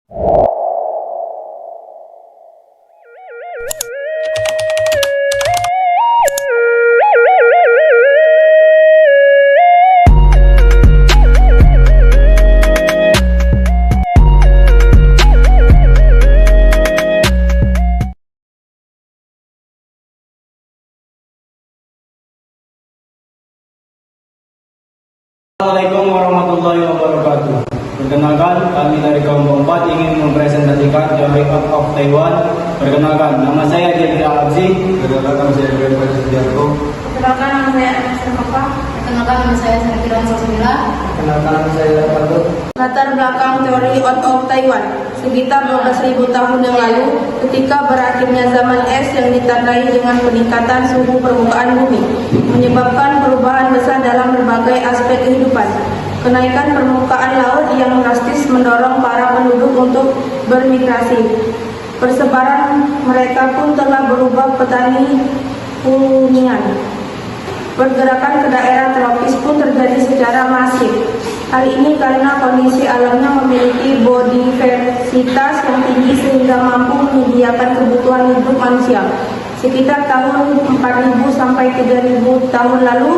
Assalamualaikum warahmatullahi wabarakatuh. Perkenalkan, kami dari kelompok 4 ingin mempresentasikan teori of Taiwan. Perkenalkan, nama saya Jendra Abzi. Perkenalkan, nama saya Bebas Sudiarto. Perkenalkan, nama saya Anasir Maka. Perkenalkan, nama saya Serpiran Sosmila. Perkenalkan, nama saya Lepardot. Latar belakang teori of Taiwan. Sekitar 12.000 tahun yang lalu, ketika berakhirnya zaman es yang ditandai dengan peningkatan suhu permukaan bumi, menyebabkan perubahan besar dalam berbagai aspek kehidupan. Kenaikan permukaan laut yang drastis mendorong para penduduk untuk bermigrasi. Persebaran mereka pun telah berubah petani hunian. Pergerakan ke daerah tropis pun terjadi secara masif. Hal ini karena kondisi alamnya memiliki biodiversitas yang tinggi sehingga mampu menyediakan kebutuhan hidup manusia. Sekitar tahun 4000 sampai 3000 tahun lalu,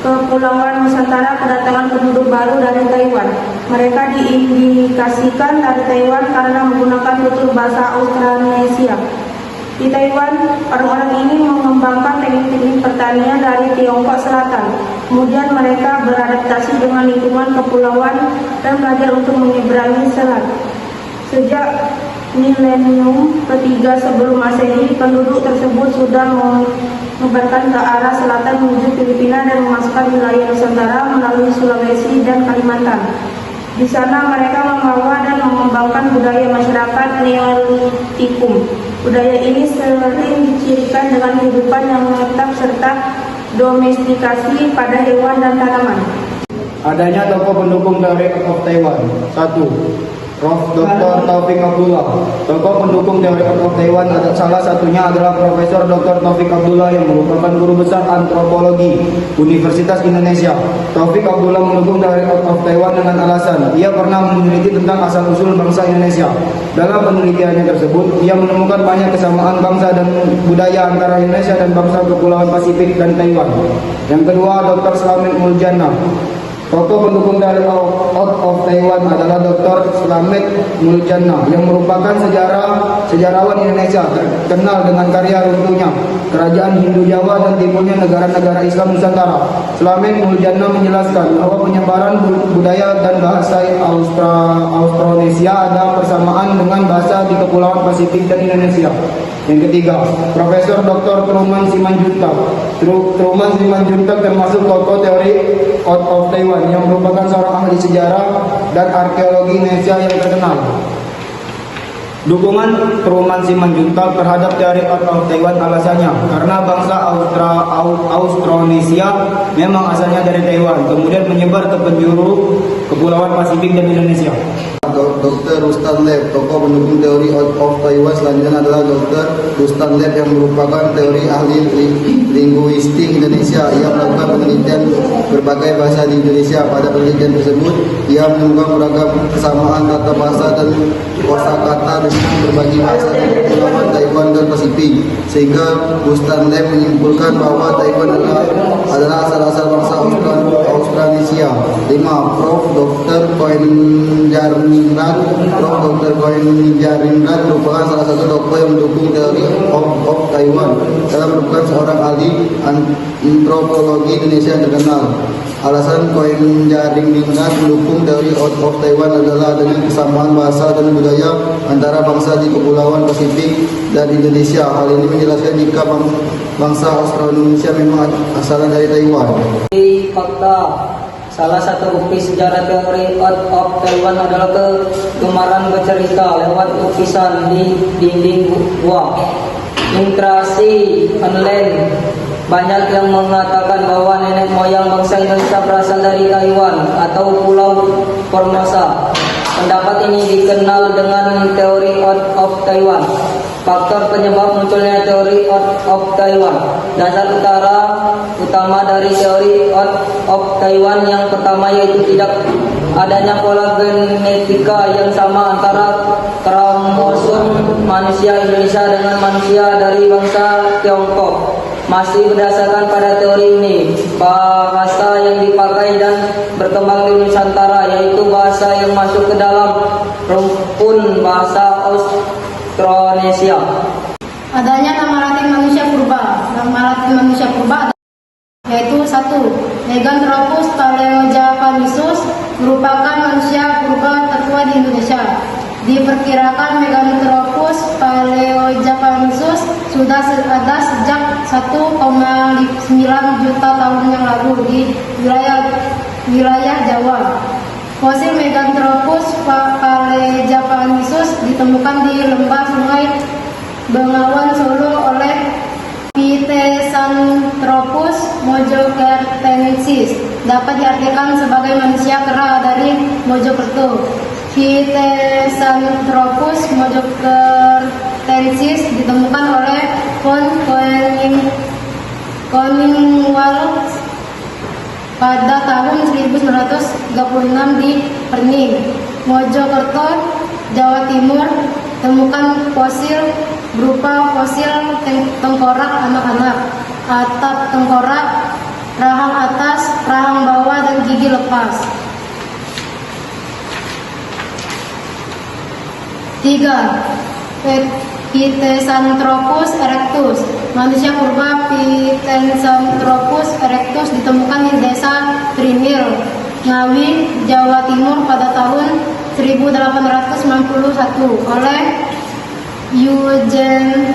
Kepulauan Nusantara kedatangan penduduk baru dari Taiwan. Mereka diindikasikan dari Taiwan karena menggunakan tutur bahasa Austronesia. Di Taiwan, orang-orang ini mengembangkan teknik-teknik pertanian dari Tiongkok Selatan. Kemudian mereka beradaptasi dengan lingkungan kepulauan dan belajar untuk menyeberangi selat. Sejak milenium ketiga sebelum Masehi, penduduk tersebut sudah menyebarkan ke arah selatan menuju Filipina dan memasukkan wilayah Nusantara melalui Sulawesi dan Kalimantan. Di sana mereka membawa dan mengembangkan budaya masyarakat Neolitikum. Budaya ini sering dicirikan dengan kehidupan yang menetap serta domestikasi pada hewan dan tanaman. Adanya tokoh pendukung teori of Taiwan. 1. Prof. Dr. Taufik Abdullah. Tokoh pendukung teori of Taiwan salah satunya adalah Profesor Dr. Taufik Abdullah yang merupakan guru besar antropologi Universitas Indonesia. Taufik Abdullah mendukung teori of Taiwan dengan alasan ia pernah meneliti tentang asal-usul bangsa Indonesia. Dalam penelitiannya tersebut, ia menemukan banyak kesamaan bangsa dan budaya antara Indonesia dan bangsa Kepulauan Pasifik dan Taiwan. Yang kedua, Dr. Slamet Muljana. Tokoh pendukung dari Out of Taiwan adalah Dr. Slamet Muljana yang merupakan sejarawan Indonesia terkenal dengan karya runtuhnya Kerajaan Hindu Jawa dan timbulnya negara-negara Islam Nusantara. Slamet Muljana menjelaskan bahwa penyebaran budaya dan bahasa Austronesia ada persamaan dengan bahasa di Kepulauan Pasifik dan Indonesia. Yang ketiga, Profesor Dr. Truman Simanjuntak. Truman Simanjuntak termasuk tokoh teori Out of Taiwan yang merupakan seorang ahli sejarah dan arkeologi Indonesia yang terkenal. Dukungan Truman Simanjuntak terhadap teori Out of Taiwan alasannya karena bangsa Austronesia memang asalnya dari Taiwan, kemudian menyebar ke penjuru Kepulauan Pasifik dan Indonesia. Dr. Rustan Leb, tokoh pendukung teori Out of Taiwan selanjutnya adalah Dr. Rustan Leb yang merupakan teori ahli linguistik Indonesia. Ia melakukan penelitian berbagai bahasa di Indonesia. Pada penelitian tersebut, ia menemukan beragam kesamaan tata bahasa dan kosakata dengan berbagai bahasa di Kepulauan Taiwan dan Pasifik. Sehingga Rustan Leb menyimpulkan bahwa Taiwan adalah asal-asal bangsa Austronesia. 5. Prof. Dr. Koenjarningrat. Prof. Dr. Koenjarningrat merupakan salah satu tokoh yang mendukung teori of Taiwan. Dia merupakan seorang ahli antropologi Indonesia yang terkenal. Alasan Koenjarningrat mendukung teori of Taiwan adalah adanya kesamaan bahasa dan budaya antara bangsa di Kepulauan Pasifik dan Indonesia. Hal ini menjelaskan jika bangsa Austronesia memang asalnya dari Taiwan. Fakta. Salah satu bukti sejarah teori Out of Taiwan adalah kegemaran bercerita lewat lukisan di dinding gua. Interaksi online. Banyak yang mengatakan bahwa nenek moyang bangsa Indonesia berasal dari Taiwan atau Pulau Formosa. Pendapat ini dikenal dengan teori Out of Taiwan. Faktor penyebab munculnya teori Out of Taiwan. Dasar utama dari teori Out of Taiwan yang pertama yaitu tidak adanya pola genetika yang sama antara kromosom manusia Indonesia dengan manusia dari bangsa Tiongkok. Masih berdasarkan pada teori ini, bahasa yang dipakai dan berkembang di Nusantara yaitu bahasa yang masuk ke dalam rumpun bahasa Austronesia. Adanya nama Latin manusia purba. Nama Latin manusia purba yaitu 1. Meganthropus paleojapanensis merupakan manusia purba tertua di Indonesia. Diperkirakan Meganthropus paleojapanensis sudah ada sejak 1,9 juta tahun yang lalu di wilayah Jawa. Fosil Meganthropus paleojapanensis ditemukan di lembah Sungai Bengawan Solo oleh Pithecanthropus mojokertensis, dapat diartikan sebagai manusia kera dari Mojokerto. Pithecanthropus mojokertensis ditemukan oleh von Koningswald pada tahun 1936 di Perning, Mojokerto, Jawa Timur. Temukan fosil berupa fosil tengkorak anak-anak, atap tengkorak, rahang atas, rahang bawah, dan gigi lepas. 3. Pithecanthropus erectus. Manusia purba Pithecanthropus erectus ditemukan di desa Trinil, Ngawi, Jawa Timur pada tahun 1891 oleh Eugene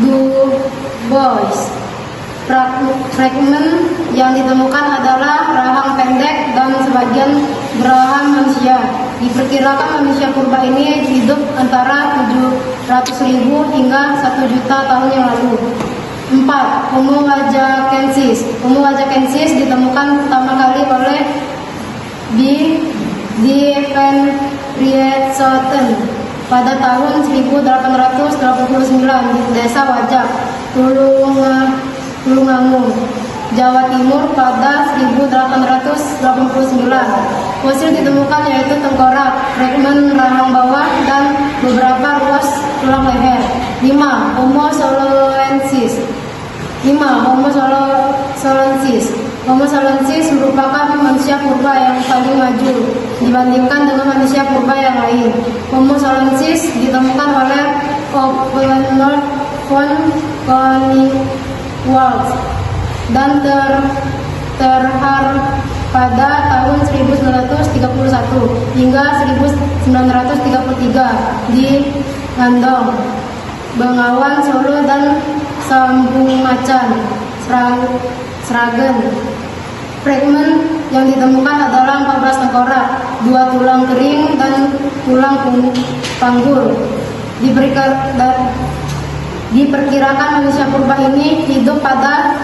Dubois. Fragmen yang ditemukan adalah rahang pendek dan sebagian geraham manusia. Diperkirakan manusia purba ini hidup antara 700.000 hingga 1 juta tahun yang lalu. 4. Homo wajakensis. Homo wajakensis ditemukan pertama kali oleh di Van Rietsoten pada tahun 1889 di desa Wajak, Tulungagung, Jawa Timur pada 1889. Fosil ditemukan yaitu tengkorak, fragmen rahang bawah, dan beberapa ruas tulang leher. 5. Homo soloensis. Homo soloensis merupakan manusia purba yang paling maju dibandingkan dengan manusia purba yang lain. Homo soloensis ditemukan oleh Openord von Koningswald dan terhar pada tahun 1931 hingga 1933 di Ngandong, Bengawan Solo, dan Sambung Macan, Sragen. Fragmen yang ditemukan adalah 14 tengkorak, 2 tulang kering, dan tulang panggul. Diperkirakan manusia purba ini hidup pada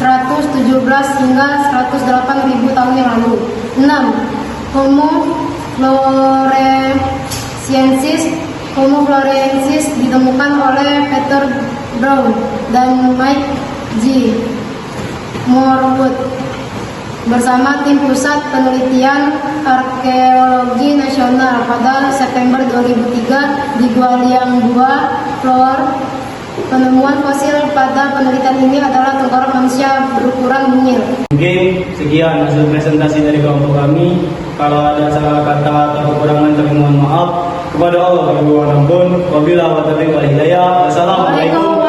117 hingga 108 ribu tahun yang lalu. 6. Homo floresiensis ditemukan oleh Peter Brown dan Mike G. Morwood bersama tim Pusat Penelitian Arkeologi Nasional pada September 2003 di Gwaliang 2, Flor. Penemuan fosil pada penelitian ini adalah tengkorak manusia berukuran mungil. Oke, sekian hasil presentasi dari kelompok kami. Kalau ada salah kata atau kekurangan kami mohon maaf. Kepada Allah kami mohon ampun. Wabillahi taufiq wal hidayah. Wassalamualaikum